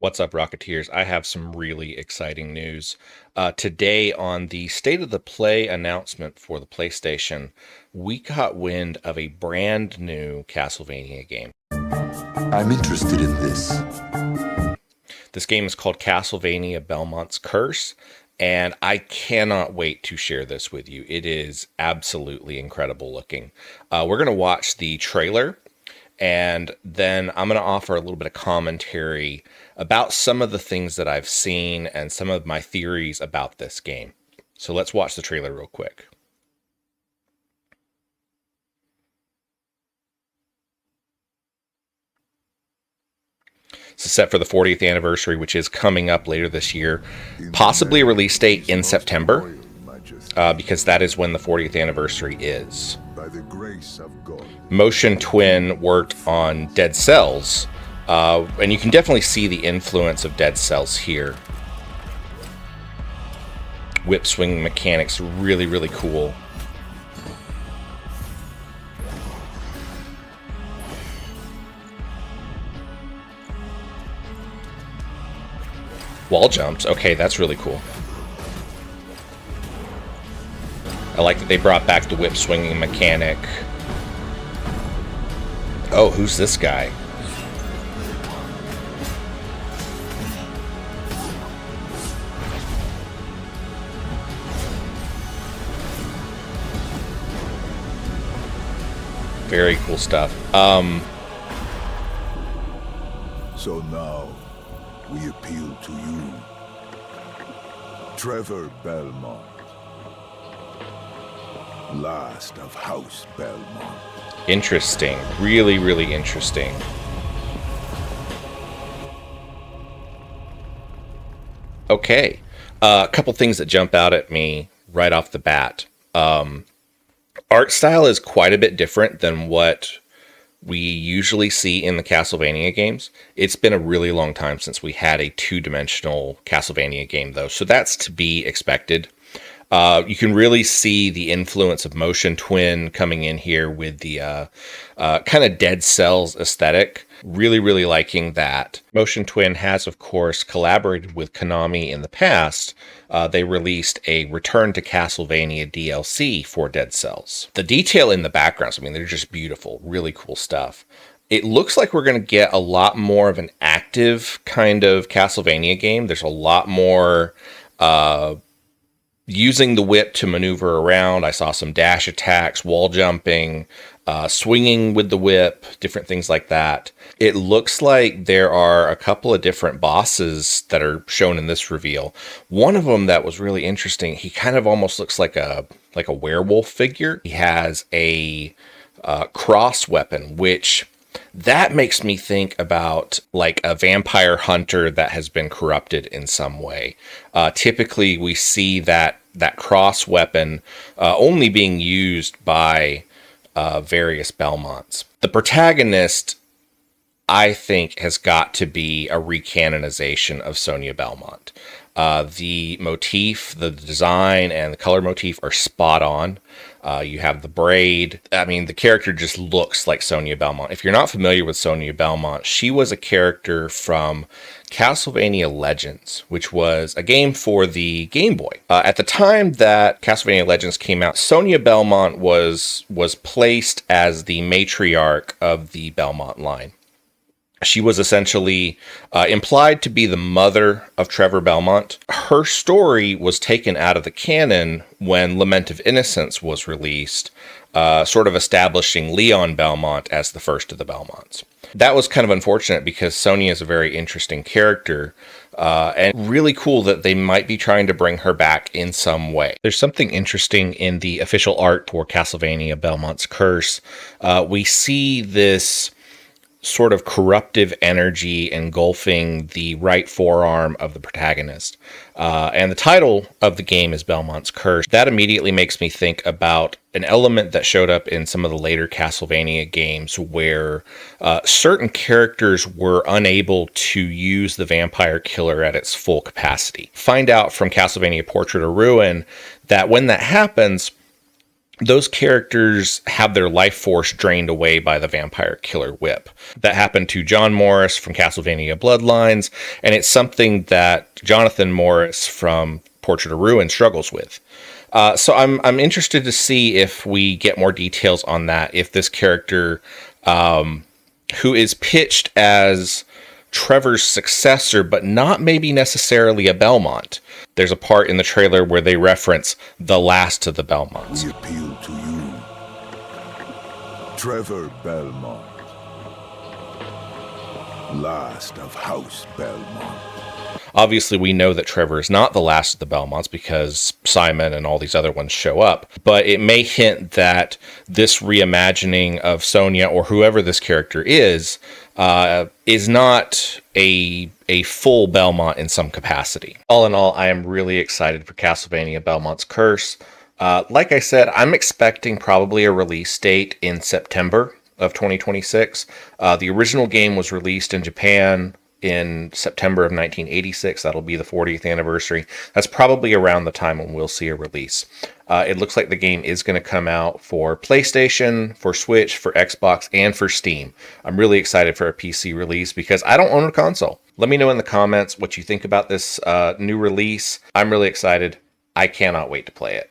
What's up, Rocketeers? I have some really exciting news. Today, on the State of the Play announcement for the PlayStation, we got wind of a brand new Castlevania game. I'm interested in this. This game is called Castlevania Belmont's Curse, and I cannot wait to share this with you. It is absolutely incredible looking. We're going to watch the trailer, and then I'm going to offer a little bit of commentary about some of the things that I've seen and some of my theories about this game. So let's watch the trailer real quick. It's set for the 40th anniversary, which is coming up later this year. Possibly a release date in September, because that is when the 40th anniversary is. By the grace of God. Motion Twin worked on Dead Cells, and you can definitely see the influence of Dead Cells here. Whip swing mechanics, really, really cool. Wall jumps, okay, that's really cool. I like that they brought back the whip swinging mechanic. Oh, who's this guy? Very cool stuff. So now we appeal to you, Trevor Belmont, last of House Belmont. Interesting. Really, really interesting. Okay. A couple things that jump out at me right off the bat. Art style is quite a bit different than what we usually see in the Castlevania games. It's been a really long time since we had a two-dimensional Castlevania game, though, so that's to be expected. You can really see the influence of Motion Twin coming in here with the kind of Dead Cells aesthetic. Really, really liking that. Motion Twin has, of course, collaborated with Konami in the past. They released a Return to Castlevania DLC for Dead Cells. The detail in the backgrounds, I mean, they're just beautiful. Really cool stuff. It looks like we're going to get a lot more of an active kind of Castlevania game. There's a lot more using the whip to maneuver around. I saw some dash attacks, wall jumping, swinging with the whip, different things like that. It looks like there are a couple of different bosses that are shown in this reveal. One of them that was really interesting, he kind of almost looks like a werewolf figure. He has a cross weapon, which that makes me think about like a vampire hunter that has been corrupted in some way. Typically, we see that cross weapon only being used by various Belmonts. The protagonist, I think, has got to be a recanonization of Sonia Belmont. The motif, the design, and the color motif are spot on. You have the braid. I mean, the character just looks like Sonia Belmont. If you're not familiar with Sonia Belmont, she was a character from Castlevania Legends, which was a game for the Game Boy. At the time that Castlevania Legends came out, Sonia Belmont was placed as the matriarch of the Belmont line. She was essentially implied to be the mother of Trevor Belmont. Her story was taken out of the canon when Lament of Innocence was released, sort of establishing Leon Belmont as the first of the Belmonts. That was kind of unfortunate because Sonia is a very interesting character, and really cool that they might be trying to bring her back in some way. There's something interesting in the official art for Castlevania Belmont's Curse. We see this sort of corruptive energy engulfing the right forearm of the protagonist. And the title of the game is Belmont's Curse. That immediately makes me think about an element that showed up in some of the later Castlevania games where certain characters were unable to use the vampire killer at its full capacity. Find out from Castlevania Portrait of Ruin that when that happens, those characters have their life force drained away by the vampire killer whip. That happened to John Morris from Castlevania Bloodlines, and it's something that Jonathan Morris from Portrait of Ruin struggles with. So I'm interested to see if we get more details on that, if this character, who is pitched as Trevor's successor, but not maybe necessarily a Belmont. There's a part in the trailer where they reference the last of the Belmonts. We appeal to you, Trevor Belmont, last of House Belmont. Obviously, we know that Trevor is not the last of the Belmonts because Simon and all these other ones show up, but it may hint that this reimagining of Sonia, or whoever this character is not a full Belmont in some capacity. All in all, I am really excited for Castlevania Belmont's Curse. Like I said, I'm expecting probably a release date in September of 2026. The original game was released in Japan in September of 1986. That'll be the 40th anniversary. That's probably around the time when we'll see a release. It looks like the game is going to come out for PlayStation, for Switch, for Xbox, and for Steam. I'm really excited for a PC release because I don't own a console. Let me know in the comments what you think about this new release. I'm really excited. I cannot wait to play it.